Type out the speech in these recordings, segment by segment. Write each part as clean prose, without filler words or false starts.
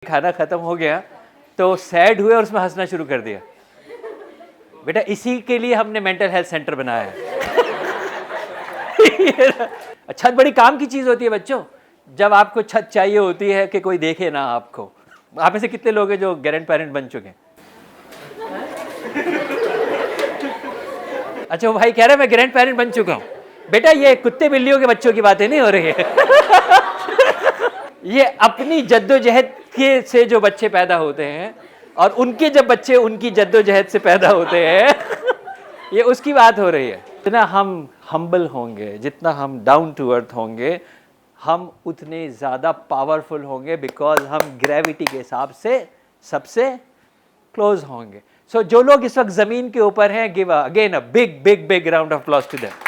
खाना ख़त्म हो गया तो सैड हुए और उसमें हंसना शुरू कर दिया। बेटा इसी के लिए हमने मेंटल हेल्थ सेंटर बनाया है। छत बड़ी काम की चीज़ होती है बच्चों। जब आपको छत चाहिए होती है कि कोई देखे ना आपको। आप में से कितने लोग हैं जो ग्रैंड पेरेंट बन चुके हैं? अच्छा वो भाई कह रहा है मैं ग्रैंड पेरेंट बन चुका हूँ। बेटा ये कुत्ते बिल्लियों के बच्चों की बातें नहीं हो रही है। ये अपनी जद्दोजहद के से जो बच्चे पैदा होते हैं और उनके जब बच्चे उनकी जद्दोजहद से पैदा होते हैं, ये उसकी बात हो रही है। जितना हम हम्बल होंगे, जितना हम डाउन टू अर्थ होंगे, हम उतने ज़्यादा पावरफुल होंगे, बिकॉज हम ग्रेविटी के हिसाब से सबसे क्लोज होंगे। सो जो लोग इस वक्त ज़मीन के ऊपर हैं, give again a big big big round of applause to them.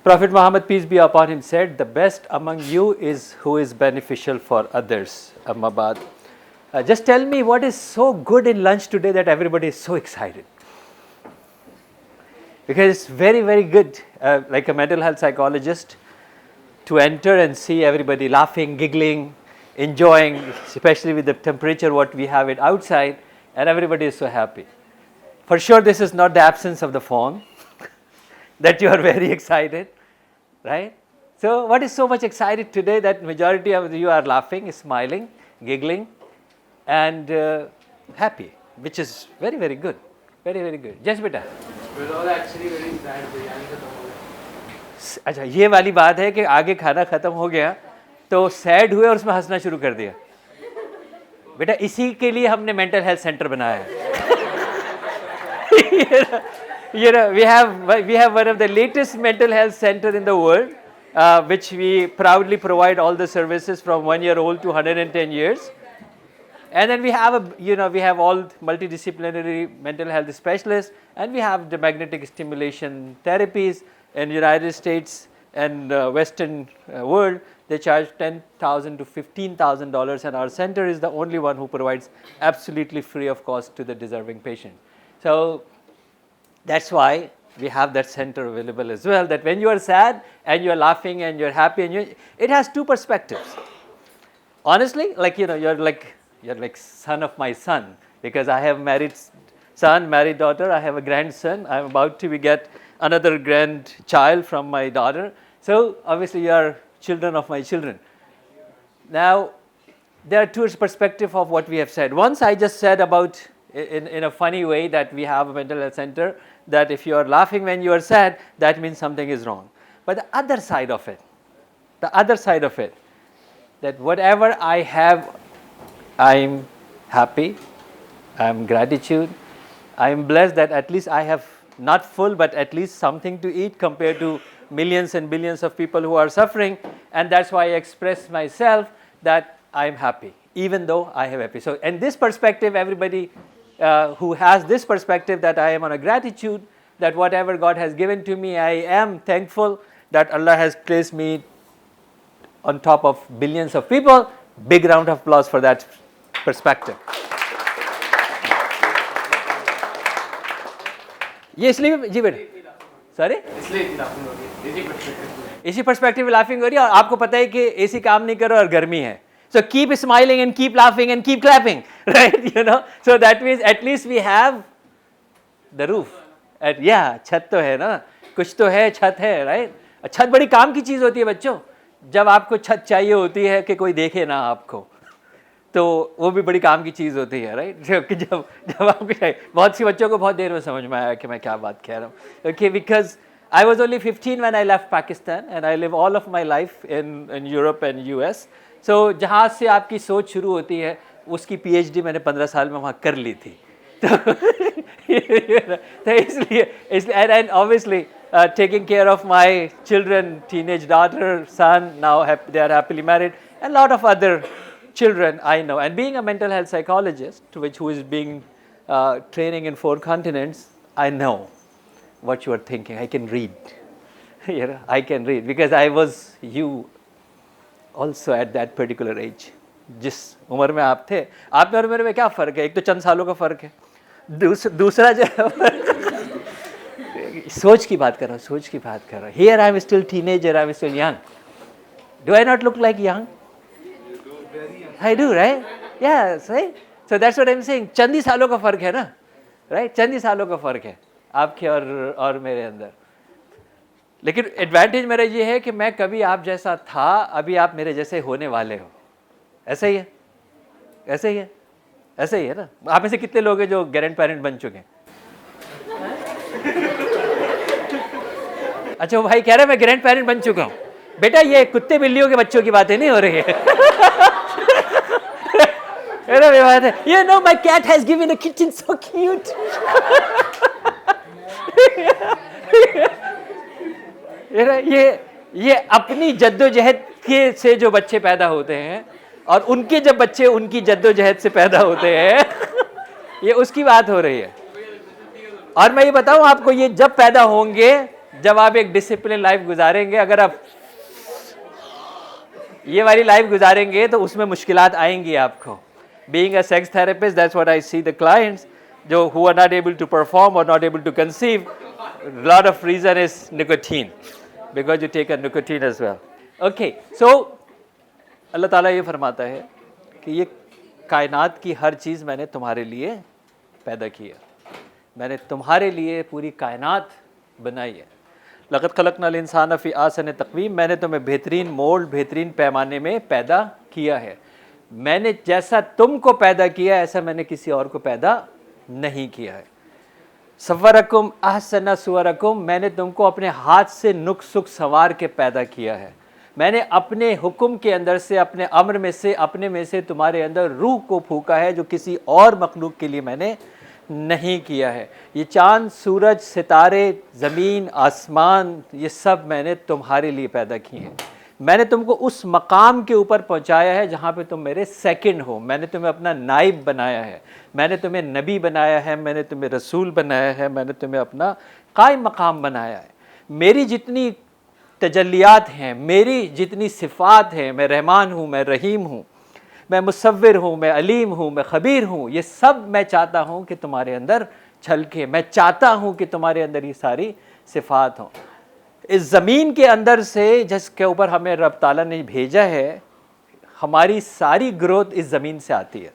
Prophet Muhammad, peace be upon him, said, "The best among you is who is beneficial for others." Amma baad. Just tell me what is so good in lunch today that everybody is so excited? Because it's very, very good, like a mental health psychologist, to enter and see everybody laughing, giggling, enjoying, especially with the temperature what we have it outside, and everybody is so happy. For sure, this is not the absence of the phone. That you are very excited, right? So what is so much excited today that majority of you are laughing, smiling, giggling, and happy, which is very, very good. Very, very good. Just beta. We're all actually very sad. Biryani खत्म हो गया। अच्छा ये वाली बात है कि आगे खाना ख़त्म हो गया तो सैड हुए और उसमें हंसना शुरू कर दिया। बेटा इसी के लिए हमने मेंटल हेल्थ सेंटर बनाया है। we have one of the latest mental health center in the world, which we proudly provide all the services from 1 year old to 110 years. And then we have we have all multidisciplinary mental health specialists, and we have the magnetic stimulation therapies in United States and Western world. They charge $10,000 to $15,000, and our center is the only one who provides absolutely free of cost to the deserving patient. So that's why we have that center available as well, that when you are sad and you are laughing and you're happy, and it has two perspectives. Honestly, like you're like son of my son, because I have married son, married daughter, I have a grandson, I'm about to get another grandchild from my daughter. So obviously you are children of my children. Now there are two perspectives of what we have said. Once I just said about in a funny way that we have a mental health center, that if you are laughing when you are sad, that means something is wrong. But the other side of it, that whatever I have, I'm happy, I'm gratitude, I'm blessed that at least I have not full, but at least something to eat compared to millions and billions of people who are suffering. And that's why I express myself that I'm happy, even though I have happy. So in this perspective, everybody who has this perspective, that I am on a gratitude, that whatever God has given to me, I am thankful that Allah has placed me on top of billions of people. Big round of applause for that perspective. ये इसलिए जी बेटे, sorry, इसी perspective में laughing हो रही है। और आपको पता है कि एसी काम नहीं कर रहा और गर्मी है। So keep smiling and keep laughing and keep clapping, right? So that means at least we have the roof. Yeah, छत तो है ना, कुछ तो है, छत है, right? छत बड़ी काम की चीज़ होती है बच्चों। जब आपको छत चाहिए होती है कि कोई देखे ना आपको, तो वो भी बड़ी काम की चीज़ होती है, राइट? जब आपको चाहिए। बहुत सी बच्चों को बहुत देर में समझ में आया कि मैं क्या बात कह रहा हूँ। Okay, because I was only 15 when I left Pakistan, and I live all of my life in Europe and US. So जहाँ से आपकी सोच शुरू होती है, उसकी PhD मैंने 15 साल में वहाँ कर ली थी। तो इसलिए and obviously taking care of my children, teenage daughter, son, now they are happily married, and a lot of other children I know. And being a mental health psychologist, who is being training in 4 continents, I know what you are thinking. I can read. I can read because I was you also at that particular age. जिस उम्र में आप थे, आप में और मेरे में क्या फ़र्क है? एक तो चंद सालों का फ़र्क है, दूसरा जो सोच की बात कर रहा हूँ, सोच की बात कर रहा हूँ. Here I am still teenager, I am still young. Do I not look like young? I do, right? Yes, right? So that's what I'm saying. चंद ही सालों का फर्क है ना, right? चंद ही सालों का फर्क है आपके और मेरे अंदर. लेकिन एडवांटेज मेरा ये है कि मैं कभी आप जैसा था, अभी आप मेरे जैसे होने वाले हो. ऐसा ही है, ऐसा ही है, ऐसा ही है ना. आप में से कितने लोग हैं जो ग्रैंड पेरेंट बन चुके हैं? अच्छा वो भाई कह रहा है मैं ग्रैंड पेरेंट बन चुका हूँ. बेटा ये कुत्ते बिल्लियों के बच्चों की बातें नहीं हो रही है. अरे बात है, you know my cat has given a kitchen so cute. ये अपनी जद्दोजहद के से जो बच्चे पैदा होते हैं और उनके जब बच्चे उनकी जद्दोजहद से पैदा होते हैं, ये उसकी बात हो रही है. और मैं ये बताऊं आपको, ये जब पैदा होंगे, जब आप एक डिसिप्लिन लाइफ गुजारेंगे, अगर आप ये वाली लाइफ गुजारेंगे तो उसमें मुश्किलात आएंगी आपको. Being a sex therapist, that's what I see the clients जो who are not able to perform or not able to conceive. A lot of reason is nicotine, because you take a nicotine as well. Okay, so अल्लाह ताला ये फरमाता है कि ये कायनात की हर चीज़ मैंने तुम्हारे लिए पैदा की है. मैंने तुम्हारे लिए पूरी कायनात बनाई है. लक़द ख़लक़नल इंसान फ़ी आसन तक़वीम, मैंने तुम्हें बेहतरीन मोल्ड, बेहतरीन पैमाने में पैदा किया है. मैंने जैसा तुमको पैदा किया ऐसा मैंने किसी और को पैदा नहीं किया है. सव्वरकुम अहसन सुवरकुम, मैंने तुमको अपने हाथ से नुक सुख संवार के पैदा किया है. मैंने अपने हुक्म के अंदर से, अपने अम्र में से, अपने में से तुम्हारे अंदर रूह को फूका है, जो किसी और मखलूक के लिए मैंने नहीं किया है. ये चाँद, सूरज, सितारे, ज़मीन, आसमान, ये सब मैंने तुम्हारे लिए पैदा किए हैं. मैंने तुमको उस मकाम के ऊपर पहुंचाया है जहाँ पे तुम मेरे सेकंड हो. मैंने तुम्हें अपना नाइब बनाया है, मैंने तुम्हें नबी बनाया है, मैंने तुम्हें रसूल बनाया है, मैंने तुम्हें अपना कायम मकाम बनाया है. मेरी जितनी तजल्लियात हैं, मेरी जितनी सिफ़ात हैं, मैं रहमान हूँ, मैं रहीम हूँ, मैं मुसव्विर हूँ, मैं अलीम हूँ, मैं ख़बीर हूँ, ये सब मैं चाहता हूँ कि तुम्हारे अंदर छलके. मैं चाहता हूँ कि तुम्हारे अंदर ये सारी सिफ़ात हों. इस ज़मीन के अंदर से जिसके ऊपर हमें रब ताला ने भेजा है, हमारी सारी ग्रोथ इस ज़मीन से आती है.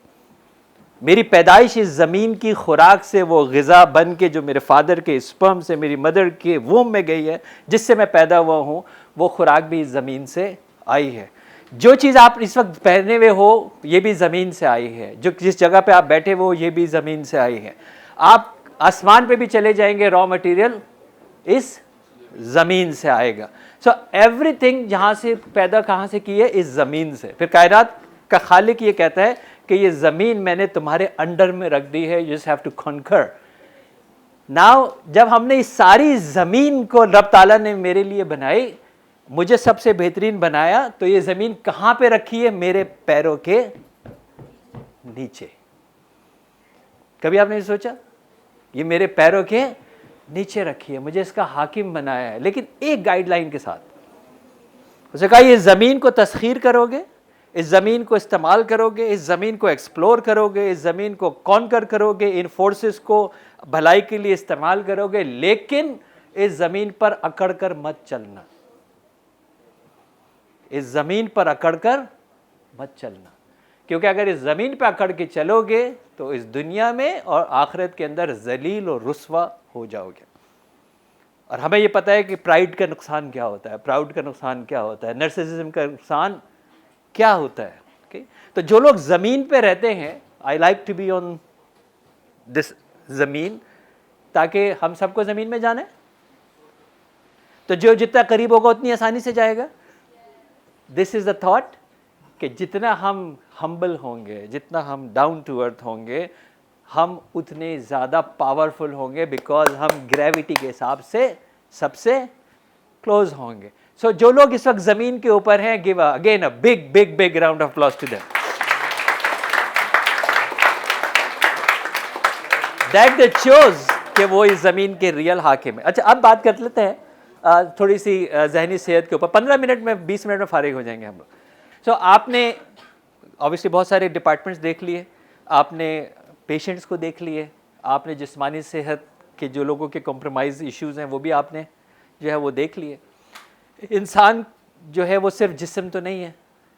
मेरी पैदाइश इस ज़मीन की खुराक से, वो ग़िज़ा बन के जो मेरे फादर के स्पर्म से, मेरी मदर के वूम में गई है, जिससे मैं पैदा हुआ हूँ, वो खुराक भी इस ज़मीन से आई है. जो चीज़ आप इस वक्त पहने हुए हो, ये भी ज़मीन से आई है. जो जिस जगह पे आप बैठे हो, ये भी ज़मीन से आई है. आप आसमान पे भी चले जाएंगे, रॉ मटेरियल इस ज़मीन से आएगा. सो एवरीथिंग जहाँ से पैदा कहाँ से की है? इस ज़मीन से. फिर कायनात का खालिक ये कहता है कि ये ज़मीन मैंने तुम्हारे अंडर में रख दी है, you just have to concur. Now जब हमने इस सारी ज़मीन को रब ताला ने मेरे लिए बनाई, मुझे सबसे बेहतरीन बनाया, तो ये ज़मीन कहाँ पे रखी है? मेरे पैरों के नीचे. कभी आपने सोचा? ये मेरे पैरों के नीचे रखी है, मुझे इसका हाकिम बनाया है, लेकिन एक गाइडलाइन के साथ. उसने कहा ये ज़मीन को तस्खीर करोगे, इस ज़मीन को इस्तेमाल करोगे, इस ज़मीन को एक्सप्लोर करोगे, इस ज़मीन को कॉन्कर करोगे, इन फोर्सेस को भलाई के लिए इस्तेमाल करोगे, लेकिन इस ज़मीन पर अकड़ कर मत चलना. इस ज़मीन पर अकड़ कर मत चलना, क्योंकि अगर इस ज़मीन पर अकड़ के चलोगे तो इस दुनिया में और आखिरत के अंदर जलील और रुस्वा हो जाओगे. और हमें ये पता है कि प्राइड का नुकसान क्या होता है, प्राउड का नुकसान क्या होता है, नर्सिसिज्म का नुकसान क्या होता है. okay? तो जो लोग ज़मीन पे रहते हैं, I like to be on this ज़मीन, ताकि हम सबको ज़मीन में जाने. तो जो जितना करीब होगा उतनी आसानी से जाएगा. दिस इज़ द थॉट कि जितना हम हम्बल होंगे, जितना हम डाउन टू अर्थ होंगे, हम उतने ज़्यादा पावरफुल होंगे, बिकॉज हम ग्रेविटी के हिसाब से सबसे क्लोज होंगे. सो जो लोग इस वक्त ज़मीन के ऊपर हैं, give again a big big big round of applause to them. That they chose कि वो इस ज़मीन के रियल हाकिम है. अच्छा, अब बात कर लेते हैं थोड़ी सी जहनी सेहत के ऊपर. 15 मिनट में, 20 मिनट में फारिग हो जाएंगे हम लोग. सो आपने ऑब्वियसली बहुत सारे डिपार्टमेंट्स देख लिए, आपने पेशेंट्स को देख लिए, आपने जिस्मानी सेहत कि जो लोगों के कॉम्प्रोमाइज़ इश्यूज़ हैं वो भी आपने जो है वो देख लिए। इंसान जो है वो सिर्फ जिस्म तो नहीं है,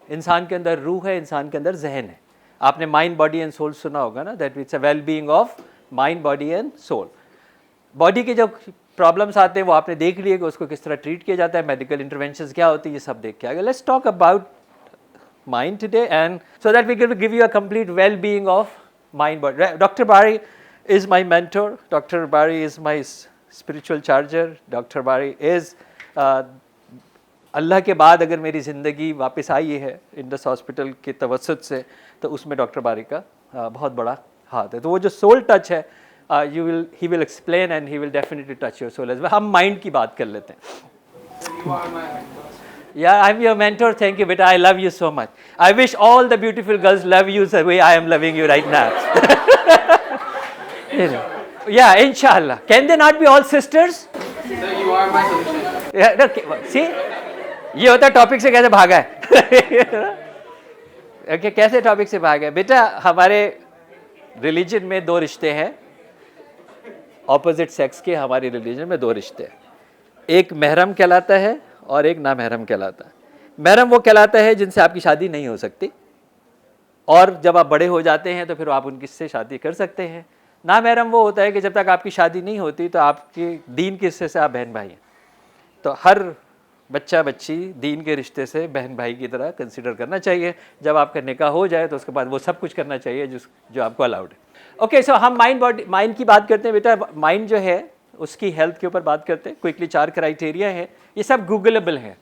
इंसान के अंदर रूह है, इंसान के अंदर जहन है। आपने माइंड बॉडी एंड सोल सुना होगा ना, that it's a well being of mind body and soul. Body के जो प्रॉब्लम्स आते हैं वो आपने देख लिए कि उसको किस तरह ट्रीट किया जाता है, मेडिकल इंटरवेंशंस क्या होती है, ये सब देख के आगे। Let's talk about mind today, and so that we can give you a complete well-being of mind body. Dr. Bari is my mentor. Dr. Bari is my spiritual charger. Dr. Bari is अल्लाह के बाद अगर मेरी ज़िंदगी वापस आई है Indus hospital के तवसत से, तो उसमें डॉक्टर बारी का बहुत बड़ा हाथ है। तो वो जो सोल टच है, he will explain and he will definitely touch your soul as well. हम माइंड की बात कर लेते हैं। You are my mentor. Yeah, I'm your mentor. Thank you, beta. I love you so much. I wish all the beautiful girls love you the way I am loving you right now. You know. Yeah, inshallah. Can they not be all sisters? Sir, you are my solution. Yeah, okay. See, ये होता topic से कैसे भागा है। Okay, कैसे topic से भागा है बेटा? हमारे रिलीजन में दो रिश्ते हैं, ऑपोजिट सेक्स के हमारे रिलीजन में दो रिश्ते हैं। एक महरम कहलाता है और एक नामहरम कहलाता है। महरम वो कहलाता है जिनसे आपकी शादी नहीं हो सकती, और जब आप बड़े हो जाते हैं तो फिर आप उनसे शादी कर सकते हैं। नामहरम वो होता है कि जब तक आपकी शादी नहीं होती तो आपके दीन के हिस्से से आप बहन भाई हैं। तो हर बच्चा बच्ची दीन के रिश्ते से बहन भाई की तरह कंसिडर करना चाहिए। जब आपका निकाह हो जाए तो उसके बाद वो सब कुछ करना चाहिए जो आपको अलाउड है। ओके, सो हम माइंड की बात करते हैं बेटा। माइंड जो है उसकी हेल्थ के ऊपर बात करते हैं। क्विकली 4 क्राइटेरिया है, ये सब गूगलेबल हैं।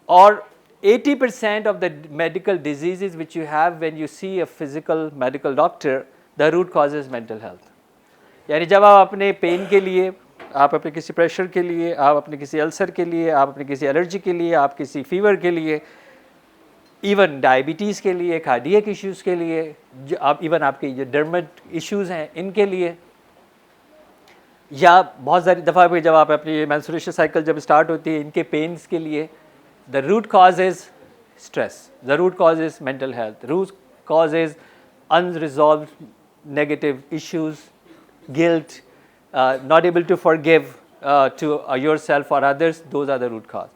और 80% of the medical diseases which you have when you see a physical medical doctor, the root cause is mental health. यानी जब आप अपने पेन के लिए, आप अपने किसी प्रेशर के लिए, आप अपने किसी अल्सर के लिए, आप अपने किसी एलर्जी के लिए, आप किसी फीवर के लिए, इवन डायबिटीज़ के लिए, कार्डियक इश्यूज़ के लिए, जो आप इवन आपके जो डर्मेट इश्यूज़ हैं इनके लिए, या बहुत सारी दफ़ा भी जब आप अपनी मेंस्ट्रुएशन साइकिल जब स्टार्ट होती है इनके पेन्स के लिए, the root cause is stress, the root cause is mental health, root cause is unresolved negative issues, guilt, not able to forgive to yourself or others, those are the root cause.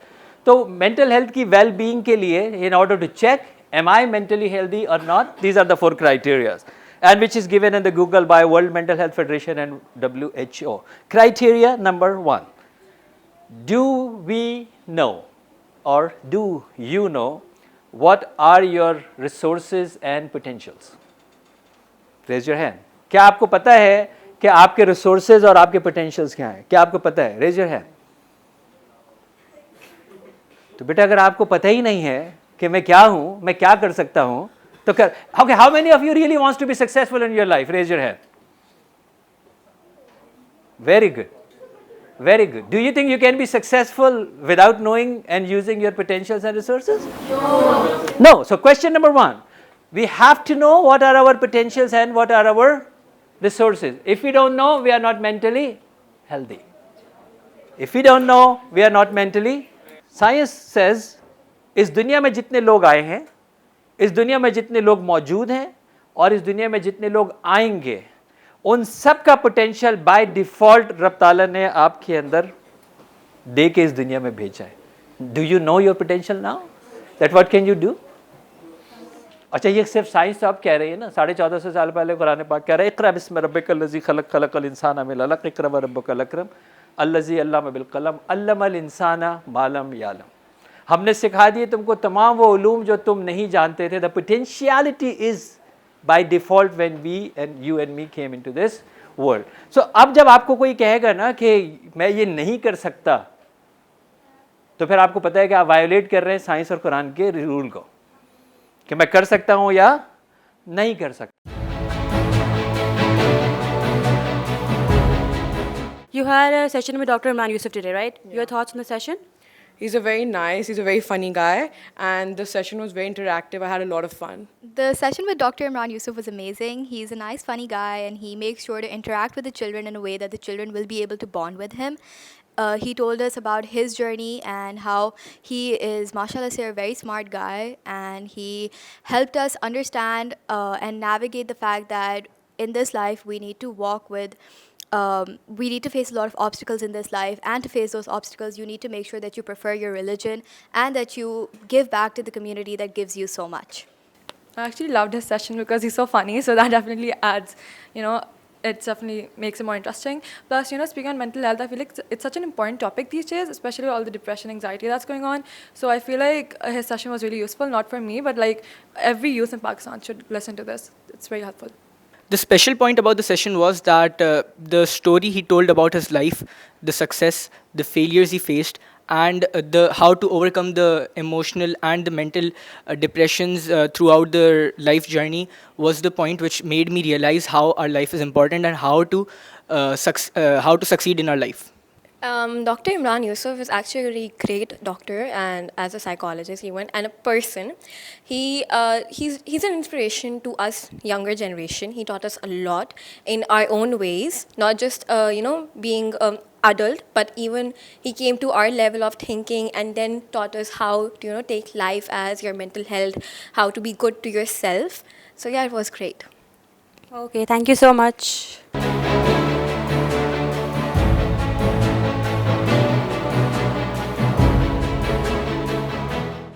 तो mental health की well being के लिए, in order to check am I mentally healthy or not, these are the 4 criteria, and which is given in the Google by World Mental Health Federation and WHO. Criteria number 1, do we know or do you know what are your resources and potentials? Raise your hand. क्या आपको पता है कि आपके resources और आपके potentials क्या हैं? क्या आपको पता है? Raise your hand. तो बेटा अगर आपको पता ही नहीं है कि मैं क्या हूं, मैं क्या कर सकता हूं, तो कर। Okay, how many of you really wants to be successful in your life? Raise your hand. Very good, very good. Do you think you can be successful without knowing and using your potentials and resources? No. So question number 1, we have to know what are our potentials and what are our resources. If we don't know, we are not mentally healthy. If we don't know, we are not mentally. Science says, इस दुनिया में जितने लोग आए हैं, इस दुनिया में जितने लोग मौजूद हैं और इस दुनिया में जितने लोग आएंगे, उन सब का पोटेंशियल बाय डिफॉल्ट रब ताला ने आपके अंदर दे के इस दुनिया में भेजा है। Do you know your potential now? That what can you do? अच्छा, ये सिर्फ साइंस तो आप कह रही है ना। 1450 साल पहले कुरान पाक कह रहा है, इक़रा बिस्मि रब्बिकल लज़ी खलक़ खलक़ल इंसाना मिन अलक़ इक़रा व रब्बुकल अकरम अल्लज़ी अल्लम बिल क़लम अल्लमल इंसाना मा लम यालम। हमने सिखा दिए तुमको तमाम वो उलूम जो तुम नहीं जानते थे। The potentiality is by default when we and you and me came into this world. So अब जब आपको कोई कहेगा ना कि मैं ये नहीं कर सकता, तो फिर आपको पता है कि आप वायोलेट कर रहे हैं साइंस और कुरान के रूल को, कि मैं कर सकता हूं या नहीं कर सकता। You had a session with Dr. Imran Yusuf today, right? Your thoughts on the session? He's a very nice, he's a very funny guy, and the session was very interactive. I had a lot of fun. The session with Dr. Imran Yusuf was amazing. He's a nice, funny guy, and he makes sure to interact with the children in a way that the children will be able to bond with him. He told us about his journey and how he is, mashallah, say, a very smart guy, and he helped us understand and navigate the fact that in this life we need to walk with we need to face a lot of obstacles in this life, and to face those obstacles, you need to make sure that you prefer your religion and that you give back to the community that gives you so much. I actually loved his session because he's so funny, so that definitely adds, it definitely makes it more interesting. Plus, speaking on mental health, I feel like it's such an important topic these days, especially with all the depression, anxiety that's going on. So I feel like his session was really useful, not for me, but like every youth in Pakistan should listen to this. It's very helpful. The special point about the session was that the story he told about his life, the success, the failures he faced, and the how to overcome the emotional and the mental depressions throughout their life journey was the point which made me realize how our life is important and how to succeed in our life. Dr. Imran Yusuf is actually a really great doctor, and as a psychologist even, and a person. He's an inspiration to us younger generation. He taught us a lot in our own ways, not just being adult, but even he came to our level of thinking and then taught us how to take life as your mental health, how to be good to yourself. So yeah, it was great. Okay, thank you so much.